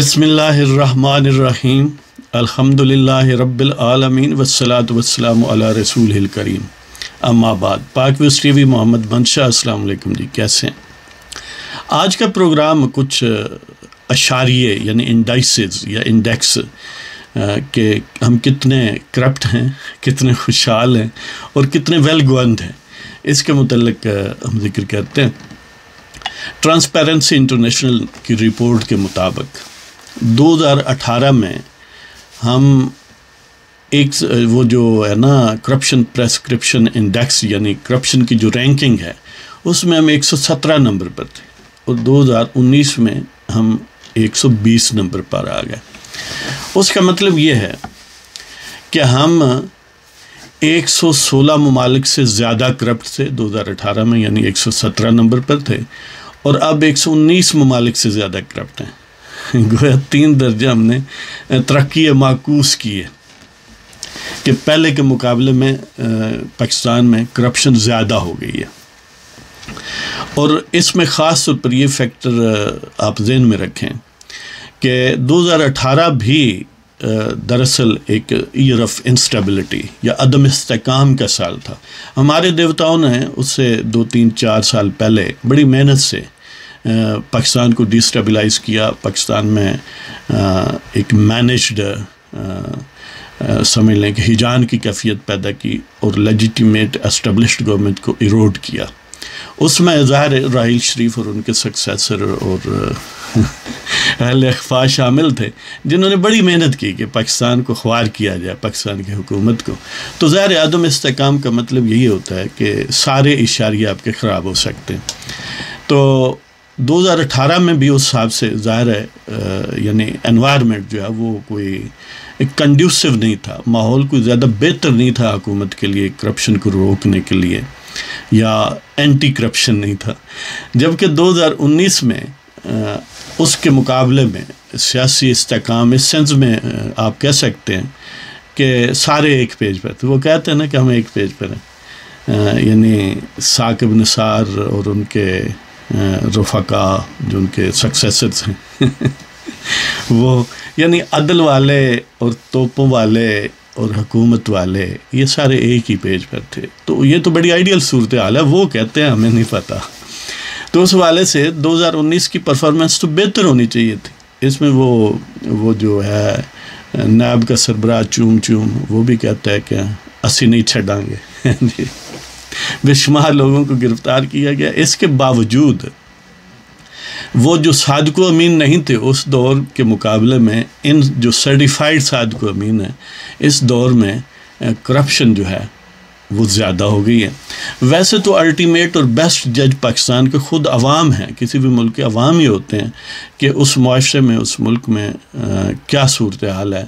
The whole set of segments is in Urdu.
بسم اللہ الرحمن الرحیم الحمدللہ رب العالمین والصلاة والسلام علی رسول الکریم اما بعد۔ پاک ویوز ٹی وی محمد منشا، السلام علیکم جی، کیسے ہیں؟ آج کا پروگرام کچھ اشاریے یعنی انڈائسز یا انڈیکس کہ ہم کتنے کرپٹ ہیں، کتنے خوشحال ہیں اور کتنے ویل گوئنگ ہیں، اس کے متعلق ہم ذکر کرتے ہیں۔ ٹرانسپیرنسی انٹرنیشنل کی رپورٹ کے مطابق 2018 میں ہم وہ جو ہے نا کرپشن پریسکرپشن انڈیکس یعنی کرپشن کی جو رینکنگ ہے اس میں ہم 117 نمبر پر تھے اور 2019 میں ہم 120 نمبر پر آ گئے۔ اس کا مطلب یہ ہے کہ ہم 116 ممالک سے زیادہ کرپٹ تھے 2018 میں، یعنی 117 نمبر پر تھے، اور اب 119 ممالک سے زیادہ کرپٹ ہیں۔ گویا 3 درجہ ہم نے ترقی معکوس کی ہے کہ پہلے کے مقابلے میں پاکستان میں کرپشن زیادہ ہو گئی ہے۔ اور اس میں خاص طور پر یہ فیکٹر آپ ذہن میں رکھیں کہ 2018 بھی دراصل ایک ایئر آف انسٹیبلٹی یا عدم استحکام کا سال تھا۔ ہمارے دیوتاؤں نے اس سے 2-3-4 سال پہلے بڑی محنت سے پاکستان کو ڈیسٹیبلائز کیا، پاکستان میں ایک مینجڈ سمجھ لیں کہ ہیجان کی کیفیت پیدا کی اور لیجیٹیمیٹ اسٹیبلشڈ گورنمنٹ کو ایروڈ کیا۔ اس میں ظاہر راحیل شریف اور ان کے سکسیسر اور اہل اخفاء شامل تھے جنہوں نے بڑی محنت کی کہ پاکستان کو خوار کیا جائے، پاکستان کی حکومت کو۔ تو ظاہر عدم استحکام کا مطلب یہی ہوتا ہے کہ سارے اشاریے آپ کے خراب ہو سکتے ہیں۔ تو 2018 میں بھی اس حساب سے ظاہر ہے یعنی انوائرمنٹ جو ہے وہ کوئی کنڈیوسو نہیں تھا، ماحول کوئی زیادہ بہتر نہیں تھا حکومت کے لیے کرپشن کو روکنے کے لیے، یا اینٹی کرپشن نہیں تھا۔ جبکہ 2019 میں اس کے مقابلے میں سیاسی استحکام اس سینس میں آپ کہہ سکتے ہیں کہ سارے ایک پیج پر تھے۔ وہ کہتے ہیں نا کہ ہم ایک پیج پر ہیں، یعنی ثاقب نثار اور ان کے رفقا جو ان کے سکسیسرز ہیں وہ یعنی عدل والے اور توپوں والے اور حکومت والے یہ سارے ایک ہی پیج پر تھے۔ تو یہ تو بڑی آئیڈیل صورتحال ہے، وہ کہتے ہیں ہمیں نہیں پتہ۔ تو اس حوالے سے 2019 کی پرفارمنس تو بہتر ہونی چاہیے تھی۔ اس میں وہ جو ہے نیب کا سربراہ چوم وہ بھی کہتا ہے کہ اسی نہیں چھڑیں گے۔ بے شمار لوگوں کو گرفتار کیا گیا۔ اس کے باوجود وہ جو صادق و امین نہیں تھے اس دور کے مقابلے میں ان جو سرٹیفائیڈ صادق و امین ہیں اس دور میں کرپشن جو ہے وہ زیادہ ہو گئی ہے۔ ویسے تو الٹیمیٹ اور بیسٹ جج پاکستان کے خود عوام ہیں، کسی بھی ملک کے عوام ہی ہوتے ہیں کہ اس معاشرے میں اس ملک میں کیا صورتحال ہے،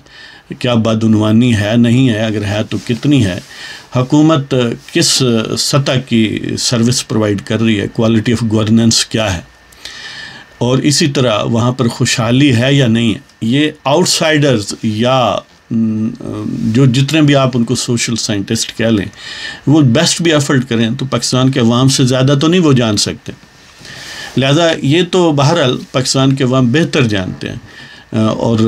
کیا بدعنوانی ہے نہیں ہے، اگر ہے تو کتنی ہے، حکومت کس سطح کی سروس پرووائڈ کر رہی ہے، کوالٹی آف گورننس کیا ہے، اور اسی طرح وہاں پر خوشحالی ہے یا نہیں ہے۔ یہ آؤٹ سائڈرز یا جو جتنے بھی آپ ان کو سوشل سائنٹسٹ کہہ لیں وہ بیسٹ بھی ایفرٹ کریں تو پاکستان کے عوام سے زیادہ تو نہیں وہ جان سکتے۔ لہذا یہ تو بہرحال پاکستان کے عوام بہتر جانتے ہیں، اور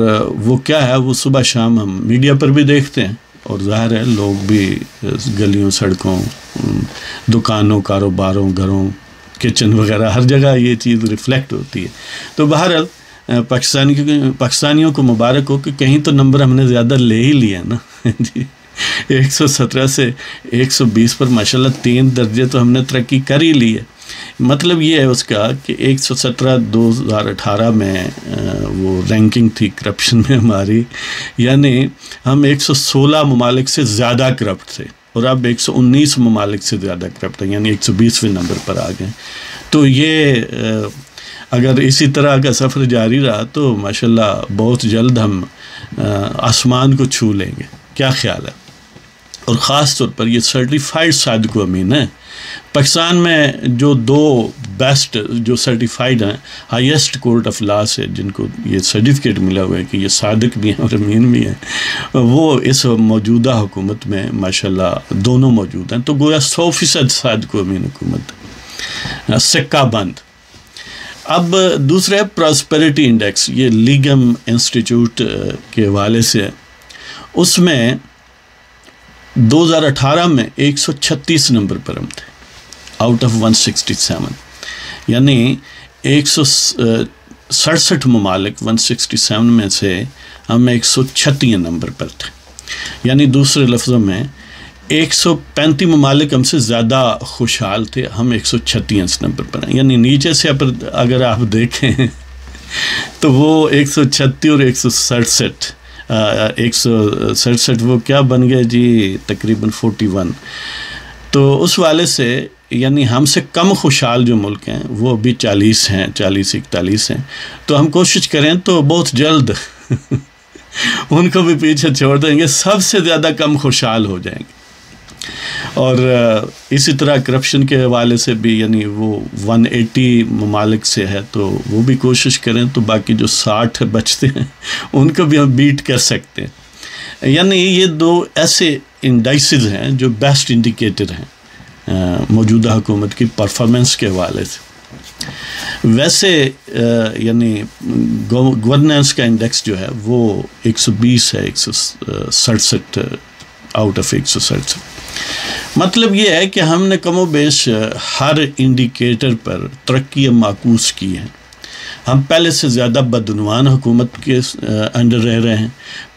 وہ کیا ہے وہ صبح شام ہم میڈیا پر بھی دیکھتے ہیں، اور ظاہر ہے لوگ بھی گلیوں سڑکوں دکانوں کاروباروں گھروں کچن وغیرہ ہر جگہ یہ چیز ریفلیکٹ ہوتی ہے۔ تو بہرحال پاکستانیوں کو مبارک ہو کہ کہیں تو نمبر ہم نے زیادہ لے ہی لیا نا جی۔ 117 سے 120 پر ماشاءاللہ 3 درجے تو ہم نے ترقی کر ہی لی ہے۔ مطلب یہ ہے اس کا کہ 117 2018 میں وہ رینکنگ تھی کرپشن میں ہماری، یعنی ہم 116 ممالک سے زیادہ کرپٹ تھے اور اب 119 ممالک سے زیادہ کرپٹ ہیں، یعنی 120ویں نمبر پر آ گئے۔ تو یہ اگر اسی طرح کا سفر جاری رہا تو ماشاءاللہ بہت جلد ہم آسمان کو چھو لیں گے، کیا خیال ہے؟ اور خاص طور پر یہ سرٹیفائیڈ صادق و امین ہے۔ پاکستان میں جو 2 بیسٹ جو سرٹیفائیڈ ہیں ہائیسٹ کورٹ آف لا سے جن کو یہ سرٹیفکیٹ ملا ہوا ہے کہ یہ صادق بھی ہیں اور امین بھی ہیں، وہ اس موجودہ حکومت میں ماشاءاللہ دونوں موجود ہیں۔ تو گویا 100% صادق و امین حکومت، سکہ بند۔ اب دوسرا ہے پراسپیرٹی انڈیکس، یہ لیگم انسٹیٹیوٹ کے حوالے سے، اس میں 2018 میں 136 نمبر پر ہم تھے آؤٹ آف 167، یعنی 167 ممالک 167 میں سے ہم 136 نمبر پر تھے، یعنی دوسرے لفظوں میں 135 ممالک ہم سے زیادہ خوشحال تھے، ہم 136 نمبر پر ہیں، یعنی نیچے سے اگر آپ دیکھیں تو وہ 136 اور 167 167 وہ کیا بن گئے جی تقریباً 41، تو اس والے سے یعنی ہم سے کم خوشحال جو ملک ہیں وہ ابھی 40 ہیں، 40-41 ہیں، تو ہم کوشش کریں تو بہت جلد ان کو بھی پیچھے چھوڑ دیں گے، سب سے زیادہ کم خوشحال ہو جائیں گے۔ اور اسی طرح کرپشن کے حوالے سے بھی یعنی وہ 180 ممالک سے ہے، تو وہ بھی کوشش کریں تو باقی جو 60 بچتے ہیں ان کو بھی ہم بیٹ کر سکتے ہیں۔ یعنی یہ دو ایسے انڈائسز ہیں جو بیسٹ انڈیکیٹر ہیں موجودہ حکومت کی پرفارمنس کے حوالے سے۔ ویسے یعنی گورننس کا انڈیکس جو ہے وہ 120 ہے، 167 آؤٹ آف 167۔ مطلب یہ ہے کہ ہم نے کم و بیش ہر انڈیکیٹر پر ترقی معکوس کی ہے۔ ہم پہلے سے زیادہ بدعنوان حکومت کے انڈر رہ رہے ہیں،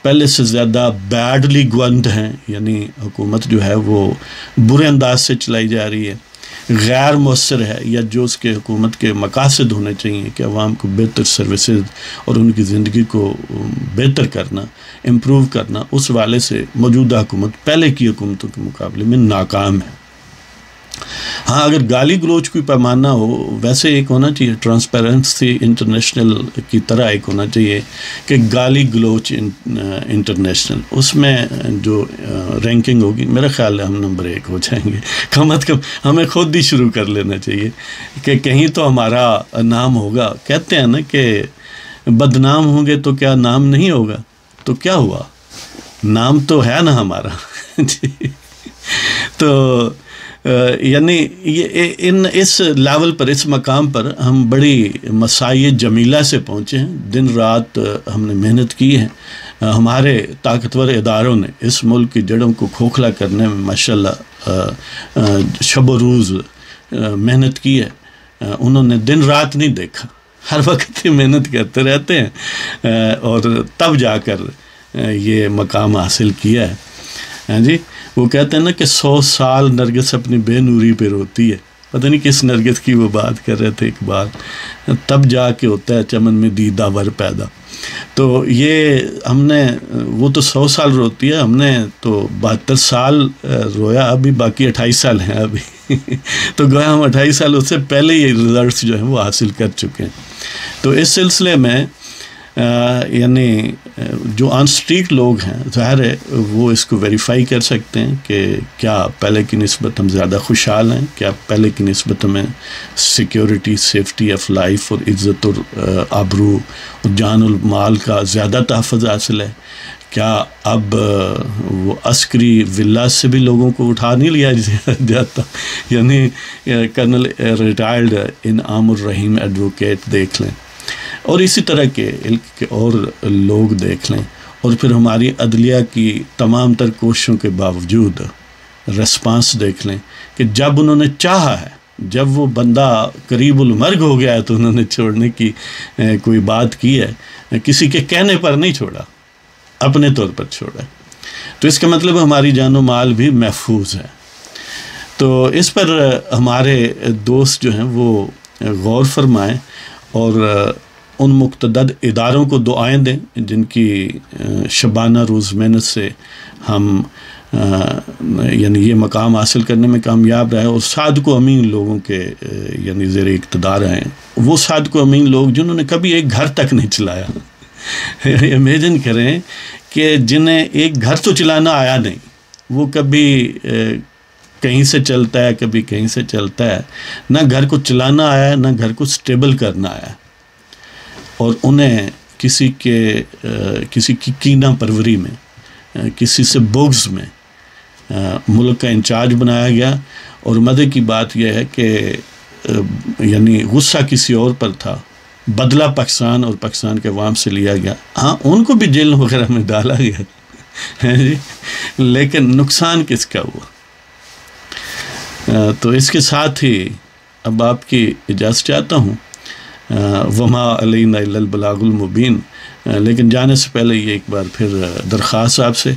پہلے سے زیادہ بیڈلی گورنڈ ہیں، یعنی حکومت جو ہے وہ برے انداز سے چلائی جا رہی ہے، غیر مؤثر ہے، یا جو اس کے حکومت کے مقاصد ہونے چاہیے کہ عوام کو بہتر سروسز اور ان کی زندگی کو بہتر کرنا، امپروو کرنا، اس والے سے موجودہ حکومت پہلے کی حکومتوں کے مقابلے میں ناکام ہے۔ ہاں اگر گالی گلوچ کوئی پیمانہ ہو، ویسے ایک ہونا چاہیے ٹرانسپیرنسی انٹرنیشنل کی طرح ایک ہونا چاہیے کہ گالی گلوچ انٹرنیشنل، اس میں جو رینکنگ ہوگی میرا خیال ہے ہم نمبر 1 ہو جائیں گے، کم از کم ہمیں خود ہی شروع کر لینا چاہیے کہ کہیں تو ہمارا نام ہوگا۔ کہتے ہیں نا کہ بدنام ہوں گے تو کیا نام نہیں ہوگا، تو کیا ہوا، نام تو ہے نا ہمارا جی۔ تو یعنی یہ اس لیول پر، اس مقام پر ہم بڑی مساعی جمیلہ سے پہنچے ہیں، دن رات ہم نے محنت کی ہے، ہمارے طاقتور اداروں نے اس ملک کی جڑوں کو کھوکھلا کرنے میں ماشاءاللہ شب و روز محنت کی ہے، انہوں نے دن رات نہیں دیکھا، ہر وقت محنت کرتے رہتے ہیں اور تب جا کر یہ مقام حاصل کیا ہے۔ ہاں جی، وہ کہتے ہیں نا کہ 100 سال نرگس اپنی بے نوری پہ روتی ہے، پتہ نہیں کس نرگس کی وہ بات کر رہے تھے اقبال، تب جا کے ہوتا ہے چمن میں دیدہ ور پیدا۔ تو یہ ہم نے، وہ تو 100 سال روتی ہے، ہم نے تو 72 سال رویا، ابھی باقی 28 سال ہیں ابھی تو گویا ہم 28 سال اس سے پہلے یہ ریزلٹس جو ہیں وہ حاصل کر چکے ہیں۔ تو اس سلسلے میں یعنی جو آن اسٹریٹ لوگ ہیں ظاہر ہے وہ اس کو ویریفائی کر سکتے ہیں کہ کیا پہلے کی نسبت ہم زیادہ خوشحال ہیں، کیا پہلے کی نسبت ہمیں سیکیورٹی، سیفٹی آف لائف اور عزت اور آبرو اور جان المال کا زیادہ تحفظ حاصل ہے، کیا اب وہ عسکری ولا سے بھی لوگوں کو اٹھا نہیں لیا جاتا، یعنی کرنل ریٹائرڈ انعام الرحیم ایڈوکیٹ دیکھ لیں، اور اسی طرح کے اور لوگ دیکھ لیں، اور پھر ہماری عدلیہ کی تمام تر کوششوں کے باوجود ریسپانس دیکھ لیں کہ جب انہوں نے چاہا ہے، جب وہ بندہ قریب المرگ ہو گیا ہے تو انہوں نے چھوڑنے کی کوئی بات کی ہے، کسی کے کہنے پر نہیں چھوڑا، اپنے طور پر چھوڑا، تو اس کا مطلب ہماری جان و مال بھی محفوظ ہے۔ تو اس پر ہمارے دوست جو ہیں وہ غور فرمائیں اور ان مقتدر اداروں کو دعائیں دیں جن کی شبانہ روز محنت سے ہم یعنی یہ مقام حاصل کرنے میں کامیاب رہے، اور صادق و امین لوگوں کے یعنی زیر اقتدار ہیں، وہ صادق و امین لوگ جنہوں نے کبھی ایک گھر تک نہیں چلایا۔ امیجن کریں کہ جنہیں ایک گھر تو چلانا آیا نہیں، وہ کبھی کہیں سے چلتا ہے، کبھی کہیں سے چلتا ہے، نہ گھر کو چلانا آیا ہے، نہ گھر کو سٹیبل کرنا آیا ہے، اور انہیں کسی کی کینہ پروری میں، کسی سے بغض میں ملک کا انچارج بنایا گیا۔ اور مزے کی بات یہ ہے کہ یعنی غصہ کسی اور پر تھا، بدلہ پاکستان اور پاکستان کے عوام سے لیا گیا، ہاں ان کو بھی جیل وغیرہ میں ڈالا گیا جی، لیکن نقصان کس کا ہوا؟ تو اس کے ساتھ ہی اب آپ کی اجازت چاہتا ہوں، وما علینا الا البلاغ المبین، لیکن جانے سے پہلے یہ ایک بار پھر درخواست آپ سے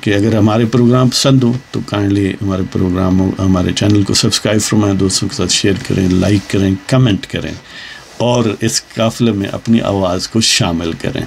کہ اگر ہمارے پروگرام پسند ہو تو کائنڈلی ہمارے پروگرام ہمارے چینل کو سبسکرائب فرمائیں، دوستوں کے ساتھ شیئر کریں، لائک کریں، کمنٹ کریں اور اس قافلے میں اپنی آواز کو شامل کریں۔